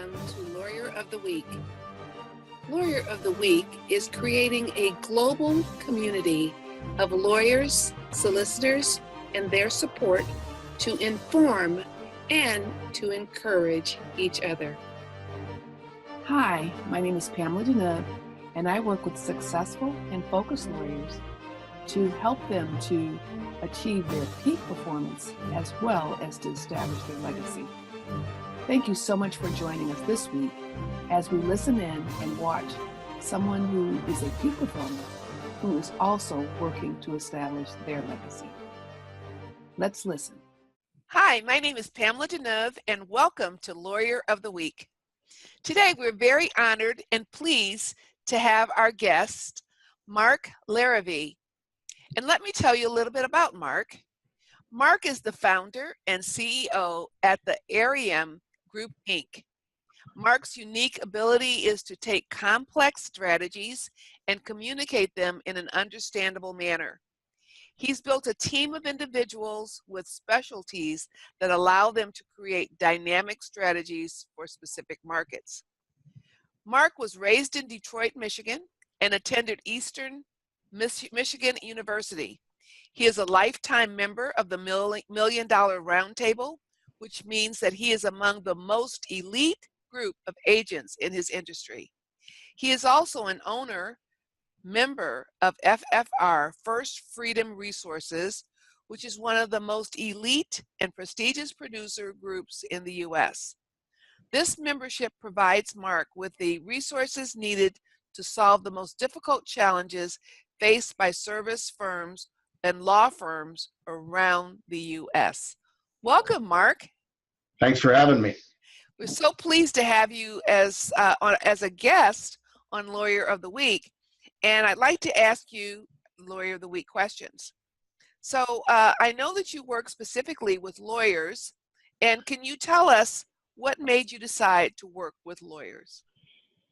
welcome to Lawyer of the Week. Lawyer of the Week is creating a global community of lawyers, solicitors, and their support to inform and to encourage each other. Hi, my name is Pamela Deneuve, and I work with successful and focused lawyers to help them to achieve their peak performance as well as to establish their legacy. Thank you so much for joining us this week as we listen in and watch someone who is a peak performer who is also working to establish their legacy. Let's listen. Hi, my name is Pamela Deneuve, and welcome to Lawyer of the Week. Today, we're very honored and pleased to have our guest, Mark Larrabee. And let me tell you a little bit about Mark. Mark is the founder and CEO at the Arium Group, Inc. Mark's unique ability is to take complex strategies and communicate them in an understandable manner. He's built a team of individuals with specialties that allow them to create dynamic strategies for specific markets. Mark was raised in Detroit, Michigan, and attended Eastern Michigan University. He is a lifetime member of the Million Dollar Roundtable, which means that he is among the most elite group of agents in his industry. He is also an member of FFR, First Freedom Resources, which is one of the most elite and prestigious producer groups in the U.S. This membership provides Mark with the resources needed to solve the most difficult challenges faced by service firms and law firms around the U.S. Welcome, Mark. Thanks for having me. We're so pleased to have you as a guest on Lawyer of the Week, and I'd like to ask you Lawyer of the Week questions. So I know that you work specifically with lawyers, and can you tell us what made you decide to work with lawyers?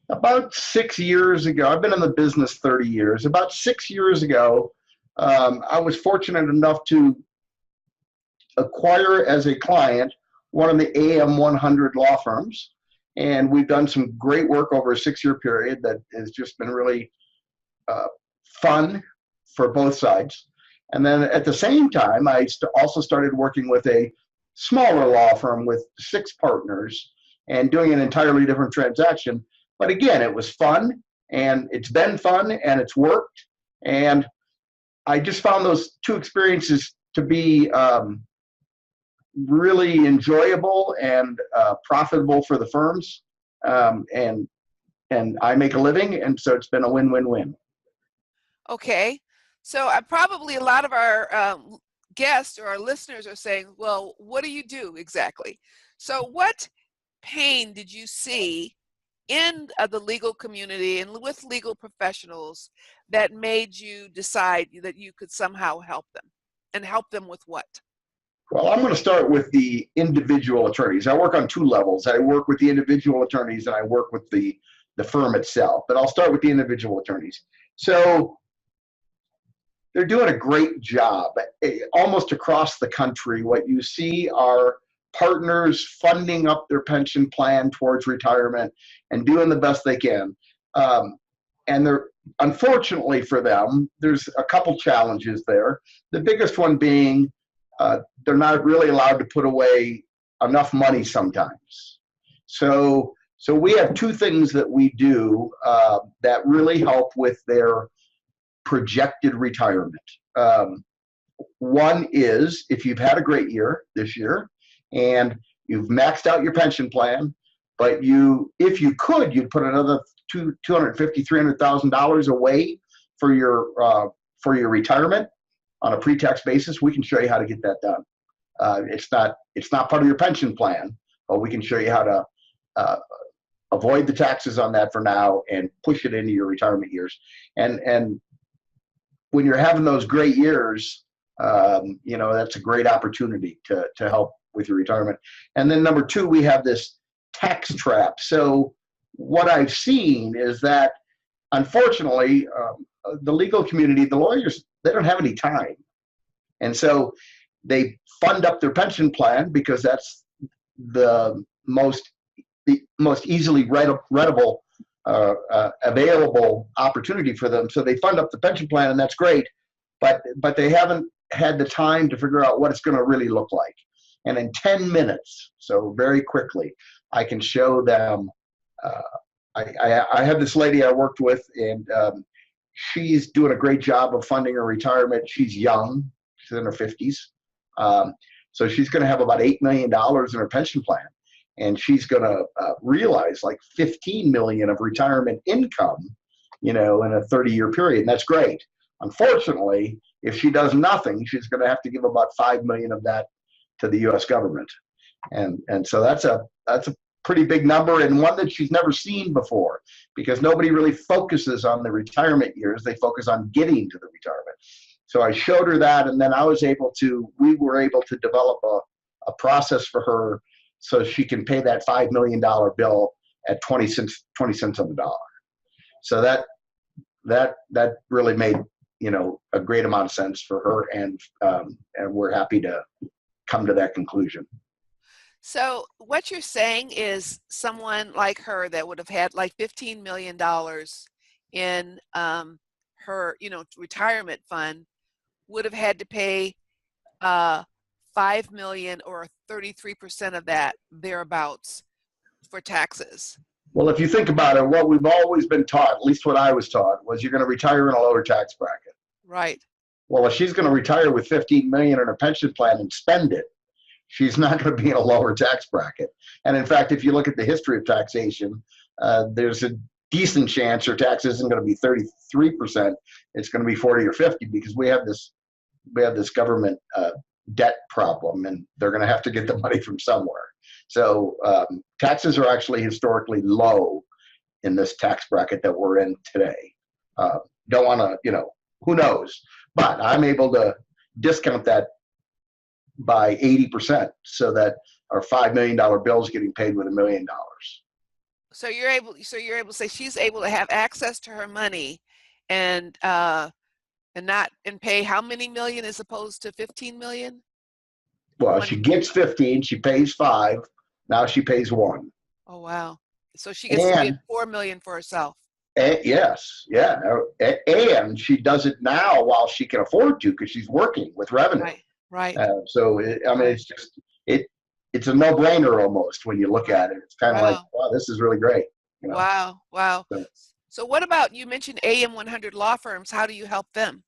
About 6 years ago, I've been in the business 30 years. About 6 years ago, I was fortunate enough to acquire as a client one of the AM 100 law firms. And we've done some great work over a 6-year period that has just been really fun for both sides. And then at the same time, I also started working with a smaller law firm with 6 partners and doing an entirely different transaction. But again, it was fun, and it's been fun, and it's worked. And I just found those 2 experiences to be really enjoyable and profitable for the firms. And I make a living, and so it's been a win-win-win. Okay, so probably a lot of our guests or our listeners are saying, well, what do you do exactly? So what pain did you see in the legal community and with legal professionals that made you decide that you could somehow help them? And help them with what? Well, I'm going to start with the individual attorneys. I work on 2 levels. I work with the individual attorneys and I work with the firm itself. But I'll start with the individual attorneys. So they're doing a great job almost across the country. What you see are partners funding up their pension plan towards retirement and doing the best they can. And they're, unfortunately for them, there's a couple challenges there. The biggest one being they're not really allowed to put away enough money sometimes. So we have 2 things that we do that really help with their projected retirement. One is if you've had a great year this year and you've maxed out your pension plan, but if you could, you'd put another $250,000, $300,000 away for your retirement on a pre-tax basis. We can show you how to get that done. It's not part of your pension plan, but we can show you how to avoid the taxes on that for now and push it into your retirement years. And when you're having those great years, that's a great opportunity to help with your retirement. And then number 2, we have this tax trap. So what I've seen is that, unfortunately, the legal community, the lawyers, they don't have any time. And so they fund up their pension plan because that's the most the most easily readable, available opportunity for them. So they fund up the pension plan, and that's great, but they haven't had the time to figure out what it's going to really look like. And in 10 minutes, so very quickly, I can show them. I have this lady I worked with, and she's doing a great job of funding her retirement. She's young; she's in her 50s, so she's going to have about $8 million in her pension plan, and she's going to realize like 15 million of retirement income, in a 30-year period, and that's great. Unfortunately, if she does nothing, she's going to have to give about 5 million of that to the U.S. government, and so that's a pretty big number, and one that she's never seen before, because nobody really focuses on the retirement years. They focus on getting to the retirement. So I showed her that, and then we were able to develop a process for her so she can pay that $5 million bill at 20 cents on the dollar. So that really made, a great amount of sense for her, and we're happy to come to that conclusion. So what you're saying is someone like her that would have had like $15 million in her, retirement fund would have had to pay 5 million, or 33% of that, thereabouts, for taxes. Well, if you think about it, what we've always been taught, at least what I was taught, was you're going to retire in a lower tax bracket. Right. Well, if she's going to retire with 15 million in her pension plan and spend it, she's not going to be in a lower tax bracket. And in fact, if you look at the history of taxation, there's a decent chance her tax isn't going to be 33%. It's going to be 40 or 50, because we have this government debt problem, and they're going to have to get the money from somewhere. So taxes are actually historically low in this tax bracket that we're in today. Don't want to, who knows? But I'm able to discount that by 80%, so that our $5 million bill is getting paid with $1 million. So you're able to say she's able to have access to her money, and pay how many million as opposed to 15 million? Well, she gets 15, she pays 5, now she pays 1. Oh wow! So she gets to pay 4 million for herself. Yes, yeah, and she does it now while she can afford to, because she's working with revenue. Right. So it's just it's a no-brainer almost when you look at it. It's kind of like, wow, this is really great. Wow. So what about, you mentioned AM 100 law firms? How do you help them?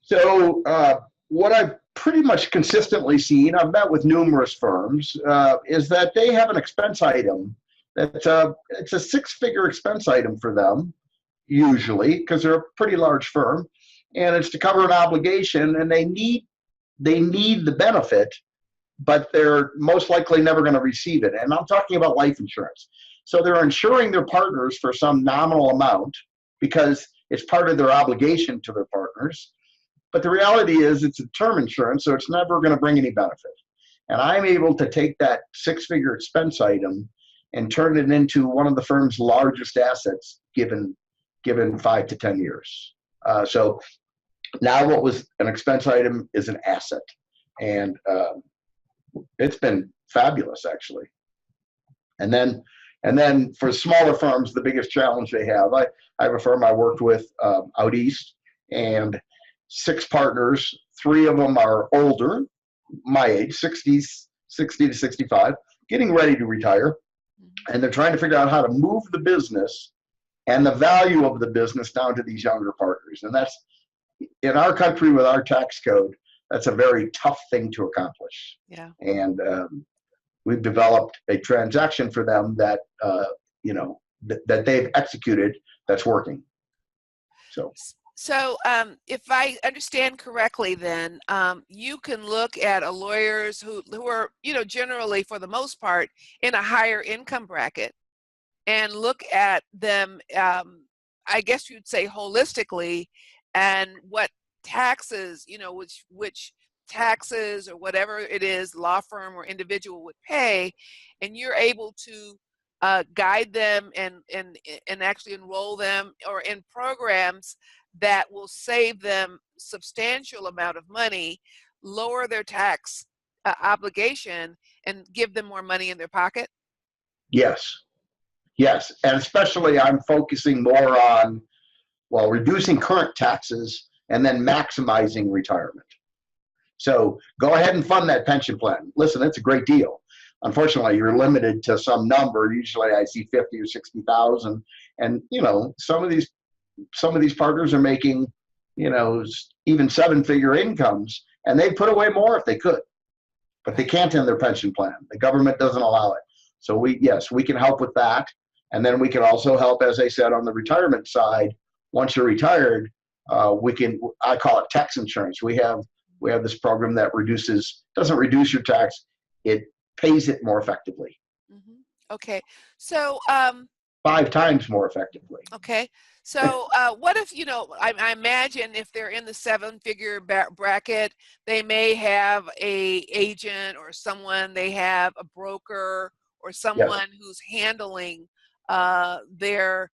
So what I've pretty much consistently seen, I've met with numerous firms, is that they have an expense item it's a 6-figure expense item for them, usually, because they're a pretty large firm, and it's to cover an obligation, and they need the benefit, but they're most likely never going to receive it. And I'm talking about life insurance. So they're insuring their partners for some nominal amount because it's part of their obligation to their partners. But the reality is it's a term insurance, so it's never going to bring any benefit. And I'm able to take that 6-figure expense item and turn it into one of the firm's largest assets given 5 to 10 years. So now what was an expense item is an asset. And it's been fabulous, actually. And then for smaller firms, the biggest challenge they have, I have a firm I worked with out east, and 6 partners, 3 of them are older, my age, 60 to 65, getting ready to retire. And they're trying to figure out how to move the business and the value of the business down to these younger partners. And that's, in our country with our tax code, that's a very tough thing to accomplish. Yeah. And we've developed a transaction for them that, that they've executed that's working. So if I understand correctly, then you can look at a lawyers who are, generally for the most part in a higher income bracket, and look at them, I guess you'd say holistically, and what taxes, which taxes or whatever it is, law firm or individual would pay, and you're able to guide them and actually enroll them or in programs that will save them substantial amount of money, lower their tax obligation, and give them more money in their pocket? Yes, Yes, and especially I'm focusing more on, well, reducing current taxes and then maximizing retirement. So go ahead and fund that pension plan. Listen, it's a great deal. Unfortunately, you're limited to some number. Usually I see 50 or 60,000. And, some of these partners are making, even 7-figure incomes, and they put away more if they could, but they can't in their pension plan. The government doesn't allow it. So we can help with that. And then we can also help, as I said, on the retirement side. Once you're retired, I call it tax insurance. We have this program that doesn't reduce your tax. It pays it more effectively. Mm-hmm. Okay. So, 5 times more effectively. Okay. So what if, I imagine if they're in the 7-figure bracket, they may have a agent or someone, they have a broker or someone who's handling their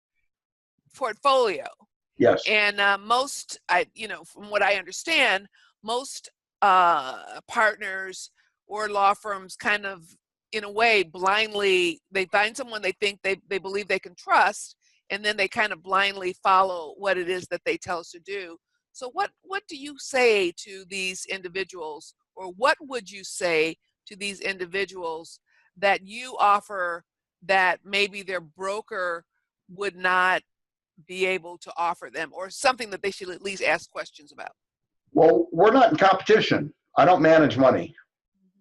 portfolio. Yes. And from what I understand, most partners or law firms kind of, in a way, blindly, they find someone they think they believe they can trust, and then they kind of blindly follow what it is that they tell us to do. So what do you say to these individuals, or what would you say to these individuals that you offer that maybe their broker would not be able to offer them, or something that they should at least ask questions about? Well, we're not in competition. I don't manage money.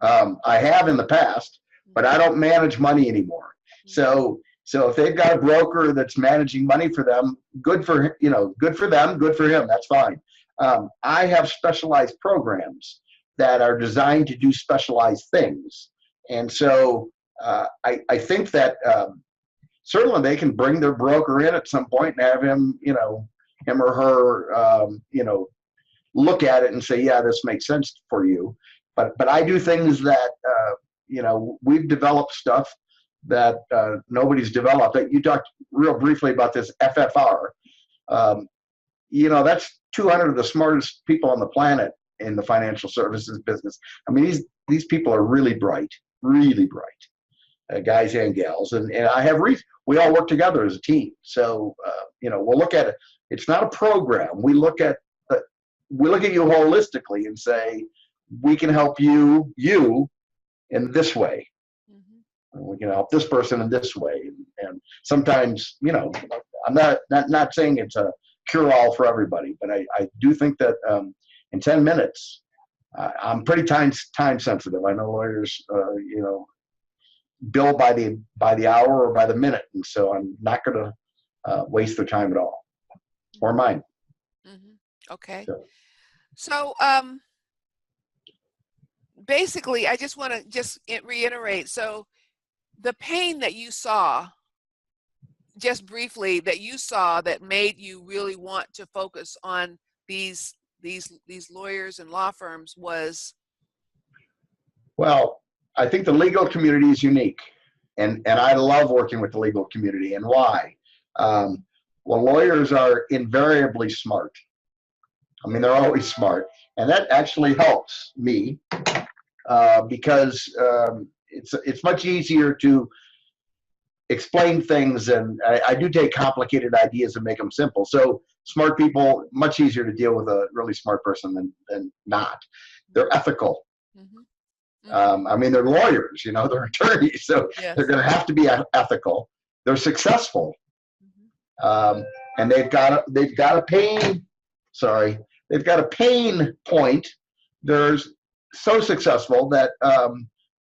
I have in the past, but I don't manage money anymore. So if they've got a broker that's managing money for them, good for them, good for him. That's fine. I have specialized programs that are designed to do specialized things, and so I think that certainly they can bring their broker in at some point and have him, him or her, look at it and say, yeah, this makes sense for you. But I do things that, we've developed stuff that nobody's developed. You talked real briefly about this FFR. That's 200 of the smartest people on the planet in the financial services business. I mean, these people are really bright, guys and gals. And I have we all work together as a team. So, we'll look at it. It's not a program. We look at you holistically and say, we can help you in this way. Mm-hmm. We can help this person in this way. And sometimes, I'm not saying it's a cure-all for everybody, but I do think that in 10 minutes, I'm pretty time sensitive. I know lawyers, bill by the hour or by the minute, and so I'm not going to waste their time at all, or mine. Mm-hmm. Okay. So basically, I just want to reiterate. So the pain that you saw, just briefly, that made you really want to focus on these lawyers and law firms was? Well, I think the legal community is unique, and I love working with the legal community. And why? Well, lawyers are invariably smart. I mean, they're always smart, and that actually helps me because it's much easier to explain things, and I do take complicated ideas and make them simple. So smart people, much easier to deal with a really smart person than not. They're ethical. Mm-hmm. Mm-hmm. I mean, they're lawyers, they're attorneys, so yes. They're going to have to be ethical. They're successful, and they've got a pain point. They're so successful that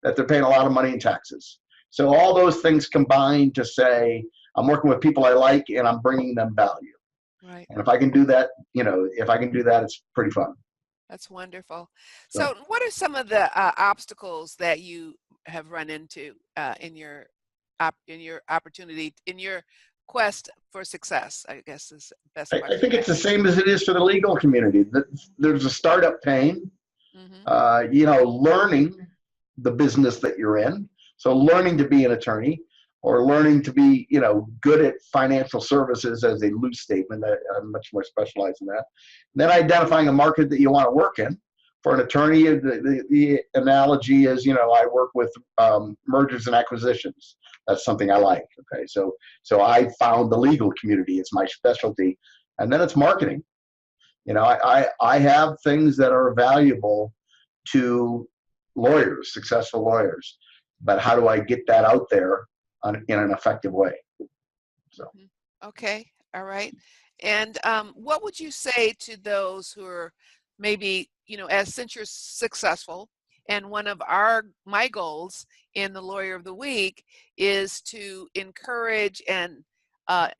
they're paying a lot of money in taxes. So all those things combine to say, I'm working with people I like, and I'm bringing them value. Right. And if I can do that, it's pretty fun. That's wonderful. So what are some of the obstacles that you have run into in your opportunity, in your quest for success, I guess is the best question. I think it's the same as it is for the legal community. There's a startup pain, learning the business that you're in. So learning to be an attorney, or learning to be, good at financial services as a loose statement. I'm much more specialized in that. And then identifying a market that you want to work in. for an attorney, the analogy is, I work with mergers and acquisitions. That's something I like. Okay, so I found the legal community. It's my specialty, and then it's marketing. I have things that are valuable to lawyers, successful lawyers, but how do I get that out there in an effective way? So. Okay, all right. And what would you say to those who are maybe, since you're successful, and one of my goals in the Lawyer of the Week is to encourage and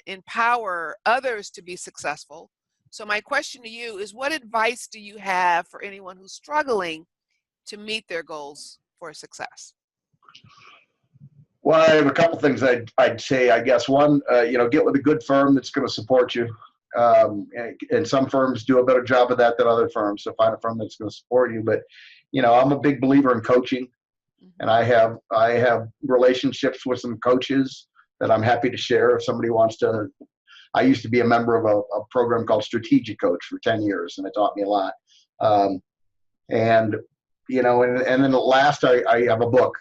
empower others to be successful. So my question to you is, what advice do you have for anyone who's struggling to meet their goals for success? Well, I have a couple things I'd say. I guess one, get with a good firm that's going to support you. And some firms do a better job of that than other firms. So find a firm that's going to support you. But I'm a big believer in coaching, and I have relationships with some coaches that I'm happy to share if somebody wants to. I used to be a member of a program called Strategic Coach for 10 years, and it taught me a lot. And then last, I have a book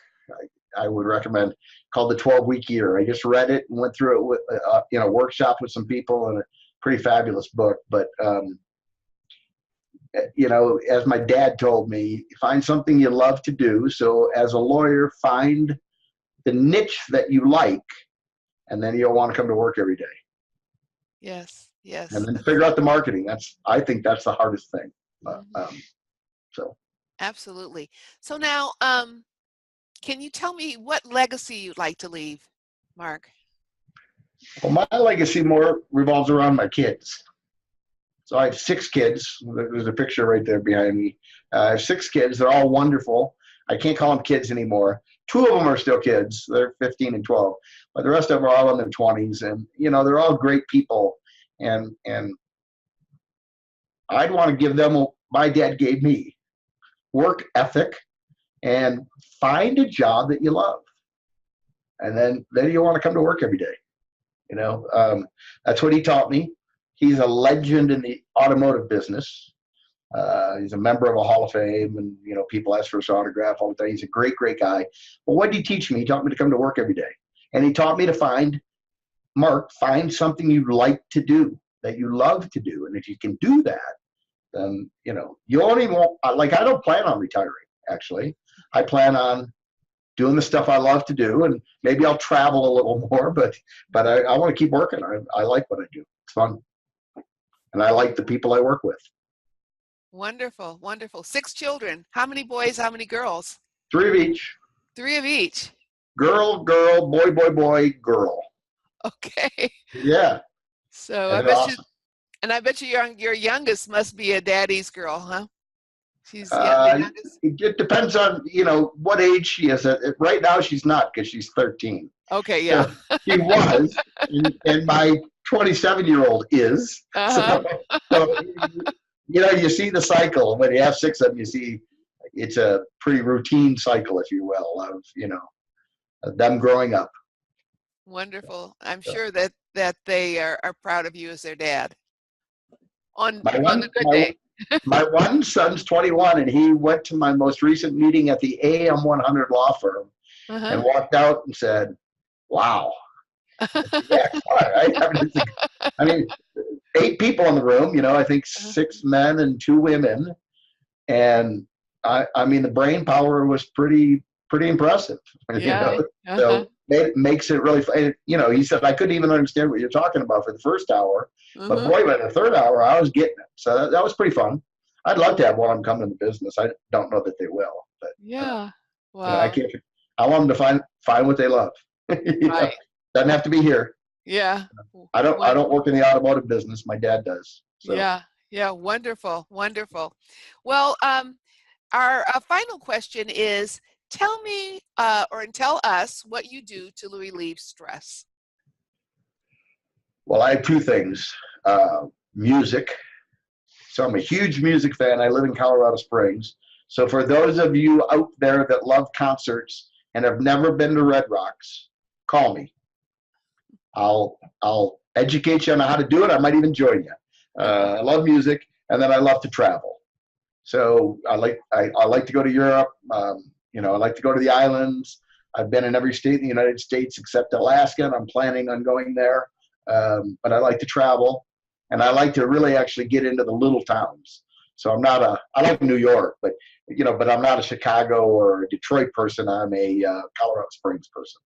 I would recommend called The 12-Week Year. I just read it and went through it with a workshop with some people, and a pretty fabulous book. But as my dad told me, find something you love to do. So as a lawyer, find the niche that you like, and then you'll want to come to work every day. Yes. And then figure out the marketing. I think that's the hardest thing. So. Absolutely. So now, can you tell me what legacy you'd like to leave, Mark? Well, my legacy more revolves around my kids. So I have 6 kids. There's a picture right there behind me. I have 6 kids. They're all wonderful. I can't call them kids anymore. 2 of them are still kids. They're 15 and 12. But the rest of them are all in their 20s. And, they're all great people. And I'd want to give them what my dad gave me: work ethic, and find a job that you love. And then you'll want to come to work every day. That's what he taught me. He's a legend in the automotive business. He's a member of a Hall of Fame, and people ask for his autograph all the time. He's a great, great guy. But what did he teach me? He taught me to come to work every day, and he taught me to find something you like to do, that you love to do, and if you can do that, then you only won't. Like, I don't plan on retiring. Actually, I plan on doing the stuff I love to do, and maybe I'll travel a little more. But I want to keep working. I like what I do. It's fun, and I like the people I work with. Wonderful, wonderful. 6 children. How many boys? How many girls? 3 of each. 3 of each. Girl, girl, boy, boy, boy, girl. Okay. Yeah. So and I bet awesome. I bet you your youngest must be a daddy's girl, huh? She's the youngest. It depends on what age she is. Right now she's not, because she's 13. Okay, yeah. So she was, and my 27-year-old is. Uh-huh. So you see the cycle. When you have 6 of them, you see it's a pretty routine cycle, if you will, of them growing up. Wonderful. I'm sure that they are proud of you as their dad. On My a good day. My one son's 21, and he went to my most recent meeting at the AM 100 law firm, and walked out and said, "Wow." Yeah, right? I mean, 8 people in the room, I think 6 men and 2 women. And I mean, the brain power was pretty impressive. Yeah. So it makes it really fun. He said, I couldn't even understand what you're talking about for the first hour, but boy, by the 3rd hour, I was getting it. So that was pretty fun. I'd love to have one of them come into business. I don't know that they will, but Yeah. Wow. I want them to find what they love. Right. Doesn't have to be here. Yeah. I don't work in the automotive business. My dad does. So. Yeah. Wonderful. Wonderful. Well, our final question is, tell me or tell us what you do to relieve stress. Well, I have 2 things. Music. So I'm a huge music fan. I live in Colorado Springs. So for those of you out there that love concerts and have never been to Red Rocks, call me. I'll educate you on how to do it. I might even join you. I love music, and then I love to travel. So I like to go to Europe. You know, I like to go to the islands. I've been in every state in the United States except Alaska, and I'm planning on going there. But I like to travel, and I like to really actually get into the little towns. So I like New York, but but I'm not a Chicago or a Detroit person. I'm a Colorado Springs person.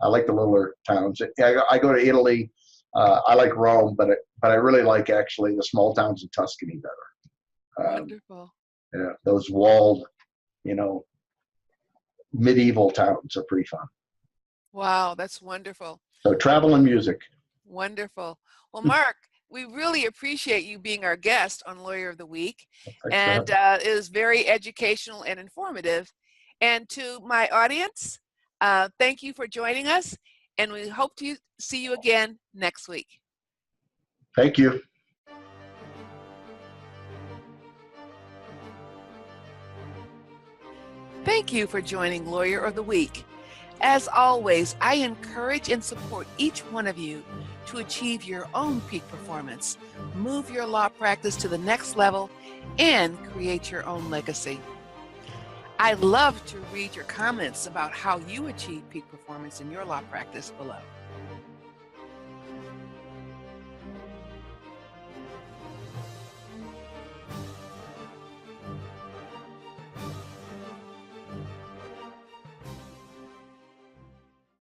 I like the littler towns. I go to Italy. I like Rome, but I really like actually the small towns in Tuscany better. Wonderful. Yeah, those walled, medieval towns are pretty fun. Wow, that's wonderful. So travel and music. Wonderful. Well, Mark, we really appreciate you being our guest on Lawyer of the Week. And it was very educational and informative. And to my audience, thank you for joining us. And we hope to see you again next week. Thank you. Thank you for joining Lawyer of the Week. As always, I encourage and support each one of you to achieve your own peak performance, move your law practice to the next level, and create your own legacy. I love to read your comments about how you achieve peak performance in your law practice below.